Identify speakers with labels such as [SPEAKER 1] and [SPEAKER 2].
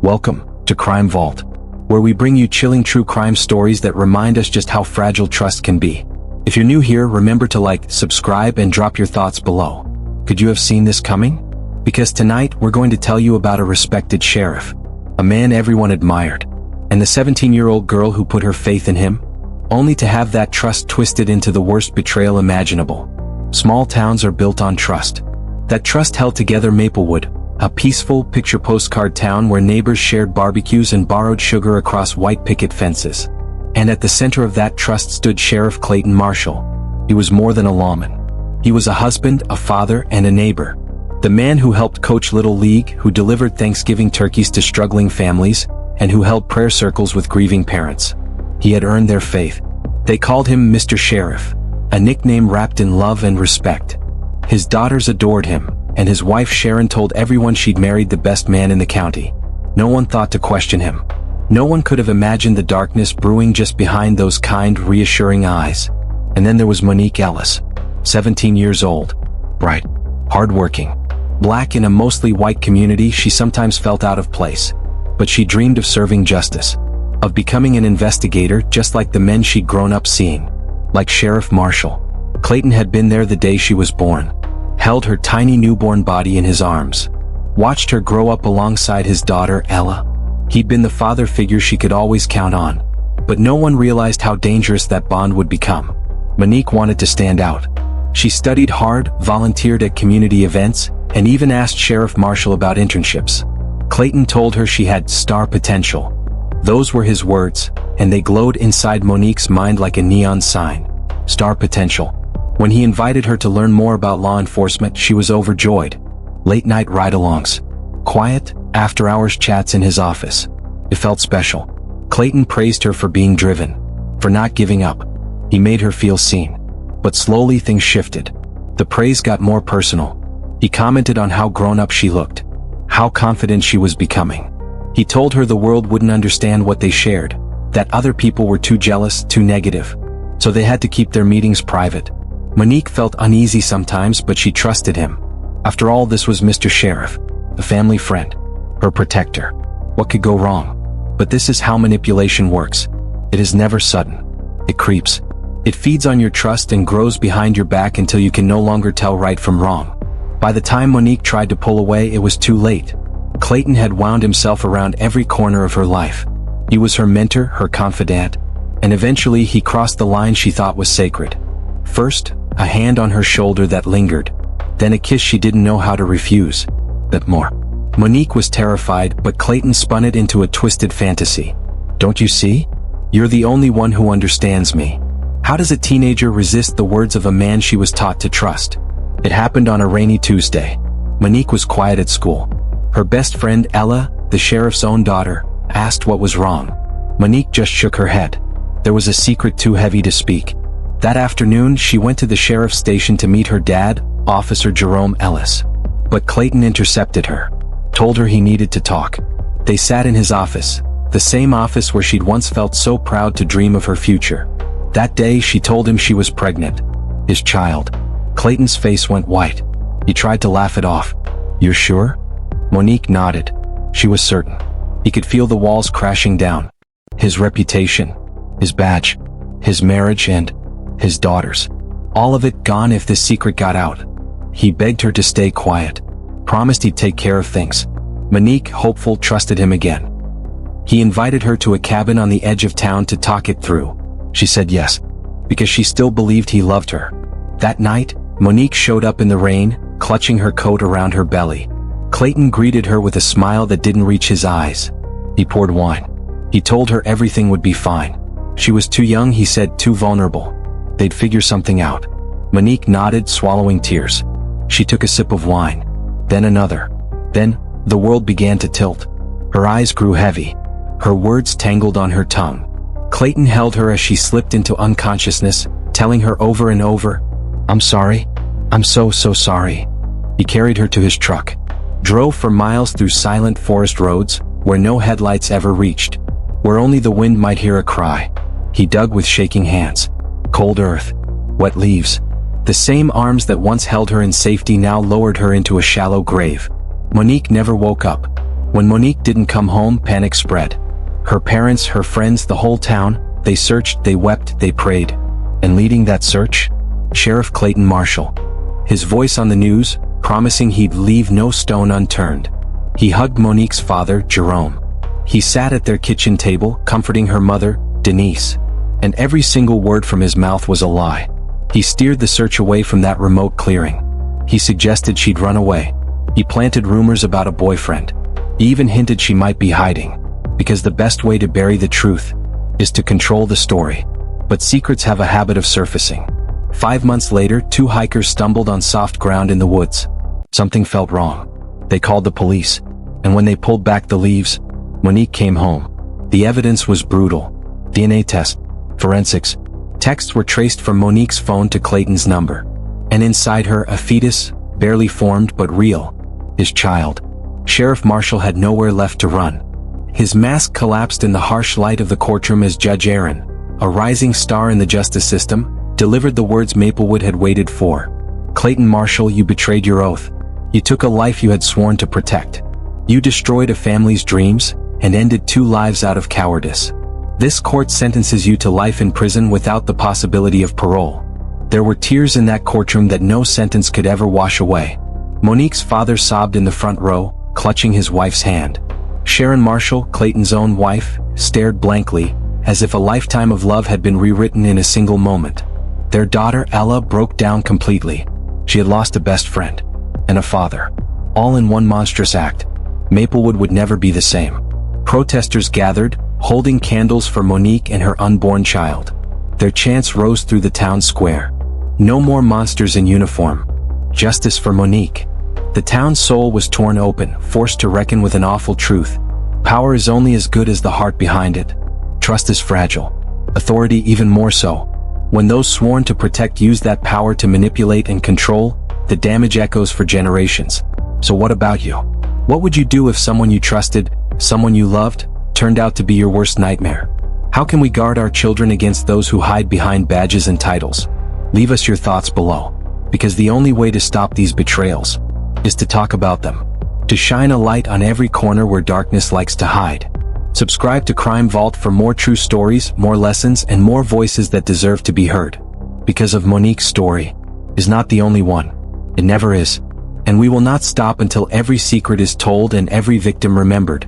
[SPEAKER 1] Welcome to Crime Vault, where we bring you chilling true crime stories that remind us just how fragile trust can be. If you're new here, remember to like, subscribe, and drop your thoughts below. Could you have seen this coming? Because tonight, we're going to tell you about a respected sheriff, a man everyone admired, and the 17-year-old girl who put her faith in him, only to have that trust twisted into the worst betrayal imaginable. Small towns are built on trust. That trust held together Maplewood, a peaceful, picture postcard town where neighbors shared barbecues and borrowed sugar across white picket fences. And at the center of that trust stood Sheriff Clayton Marshall. He was more than a lawman. He was a husband, a father, and a neighbor. The man who helped coach Little League, who delivered Thanksgiving turkeys to struggling families, and who held prayer circles with grieving parents. He had earned their faith. They called him Mr. Sheriff, a nickname wrapped in love and respect. His daughters adored him, and his wife Sharon told everyone she'd married the best man in the county. No one thought to question him. No one could have imagined the darkness brewing just behind those kind, reassuring eyes. And then there was Monique Ellis, 17 years old. Bright, hardworking, black in a mostly white community. She sometimes felt out of place. But she dreamed of serving justice, of becoming an investigator just like the men she'd grown up seeing. Like Sheriff Marshall. Clayton had been there the day she was born, held her tiny newborn body in his arms, watched her grow up alongside his daughter, Ella. He'd been the father figure she could always count on. But no one realized how dangerous that bond would become. Monique wanted to stand out. She studied hard, volunteered at community events, and even asked Sheriff Marshall about internships. Clayton told her she had star potential. Those were his words, and they glowed inside Monique's mind like a neon sign. Star potential. When he invited her to learn more about law enforcement, she was overjoyed. Late-night ride-alongs. Quiet, after-hours chats in his office. It felt special. Clayton praised her for being driven, for not giving up. He made her feel seen. But slowly things shifted. The praise got more personal. He commented on how grown-up she looked, how confident she was becoming. He told her the world wouldn't understand what they shared, that other people were too jealous, too negative. So they had to keep their meetings private. Monique felt uneasy sometimes, but she trusted him. After all, this was Mr. Sheriff, a family friend, her protector. What could go wrong? But this is how manipulation works. It is never sudden. It creeps. It feeds on your trust and grows behind your back until you can no longer tell right from wrong. By the time Monique tried to pull away, it was too late. Clayton had wound himself around every corner of her life. He was her mentor, her confidant, and eventually he crossed the line she thought was sacred. First, a hand on her shoulder that lingered, then a kiss she didn't know how to refuse. But more. Monique was terrified, but Clayton spun it into a twisted fantasy. Don't you see? You're the only one who understands me. How does a teenager resist the words of a man she was taught to trust? It happened on a rainy Tuesday. Monique was quiet at school. Her best friend Ella, the sheriff's own daughter, asked what was wrong. Monique just shook her head. There was a secret too heavy to speak. That afternoon, she went to the sheriff's station to meet her dad, Officer Jerome Ellis. But Clayton intercepted her, told her he needed to talk. They sat in his office, the same office where she'd once felt so proud to dream of her future. That day, she told him she was pregnant. His child. Clayton's face went white. He tried to laugh it off. You're sure? Monique nodded. She was certain. He could feel the walls crashing down. His reputation, his badge, his marriage, and his daughters. All of it gone if this secret got out. He begged her to stay quiet. Promised he'd take care of things. Monique, hopeful, trusted him again. He invited her to a cabin on the edge of town to talk it through. She said yes, because she still believed he loved her. That night, Monique showed up in the rain, clutching her coat around her belly. Clayton greeted her with a smile that didn't reach his eyes. He poured wine. He told her everything would be fine. She was too young, he said, too vulnerable. They'd figure something out. Monique nodded, swallowing tears. She took a sip of wine. Then another. Then, the world began to tilt. Her eyes grew heavy. Her words tangled on her tongue. Clayton held her as she slipped into unconsciousness, telling her over and over, "I'm sorry. I'm so sorry." He carried her to his truck. Drove for miles through silent forest roads, where no headlights ever reached. Where only the wind might hear a cry. He dug with shaking hands. Cold earth. Wet leaves. The same arms that once held her in safety now lowered her into a shallow grave. Monique never woke up. When Monique didn't come home, panic spread. Her parents, her friends, the whole town, they searched, they wept, they prayed. And leading that search? Sheriff Clayton Marshall. His voice on the news, promising he'd leave no stone unturned. He hugged Monique's father, Jerome. He sat at their kitchen table, comforting her mother, Denise. And every single word from his mouth was a lie. He steered the search away from that remote clearing. He suggested she'd run away. He planted rumors about a boyfriend. He even hinted she might be hiding. Because the best way to bury the truth is to control the story. But secrets have a habit of surfacing. 5 months later, 2 hikers stumbled on soft ground in the woods. Something felt wrong. They called the police. And when they pulled back the leaves, Monique came home. The evidence was brutal. DNA test, forensics. Texts were traced from Monique's phone to Clayton's number. And inside her, a fetus, barely formed but real. His child. Sheriff Marshall had nowhere left to run. His mask collapsed in the harsh light of the courtroom as Judge Aaron, a rising star in the justice system, delivered the words Maplewood had waited for. Clayton Marshall, you betrayed your oath. You took a life you had sworn to protect. You destroyed a family's dreams and ended 2 lives out of cowardice. This court sentences you to life in prison without the possibility of parole. There were tears in that courtroom that no sentence could ever wash away. Monique's father sobbed in the front row, clutching his wife's hand. Sharon Marshall, Clayton's own wife, stared blankly, as if a lifetime of love had been rewritten in a single moment. Their daughter, Ella, broke down completely. She had lost a best friend and a father, all in one monstrous act. Maplewood would never be the same. Protesters gathered, holding candles for Monique and her unborn child. Their chants rose through the town square. No more monsters in uniform. Justice for Monique. The town's soul was torn open, forced to reckon with an awful truth. Power is only as good as the heart behind it. Trust is fragile. Authority even more so. When those sworn to protect use that power to manipulate and control, the damage echoes for generations. So what about you? What would you do if someone you trusted, someone you loved, turned out to be your worst nightmare? How can we guard our children against those who hide behind badges and titles? Leave us your thoughts below. Because the only way to stop these betrayals is to talk about them. To shine a light on every corner where darkness likes to hide. Subscribe to Crime Vault for more true stories, more lessons, and more voices that deserve to be heard. Because of Monique's story is not the only one. It never is. And we will not stop until every secret is told and every victim remembered.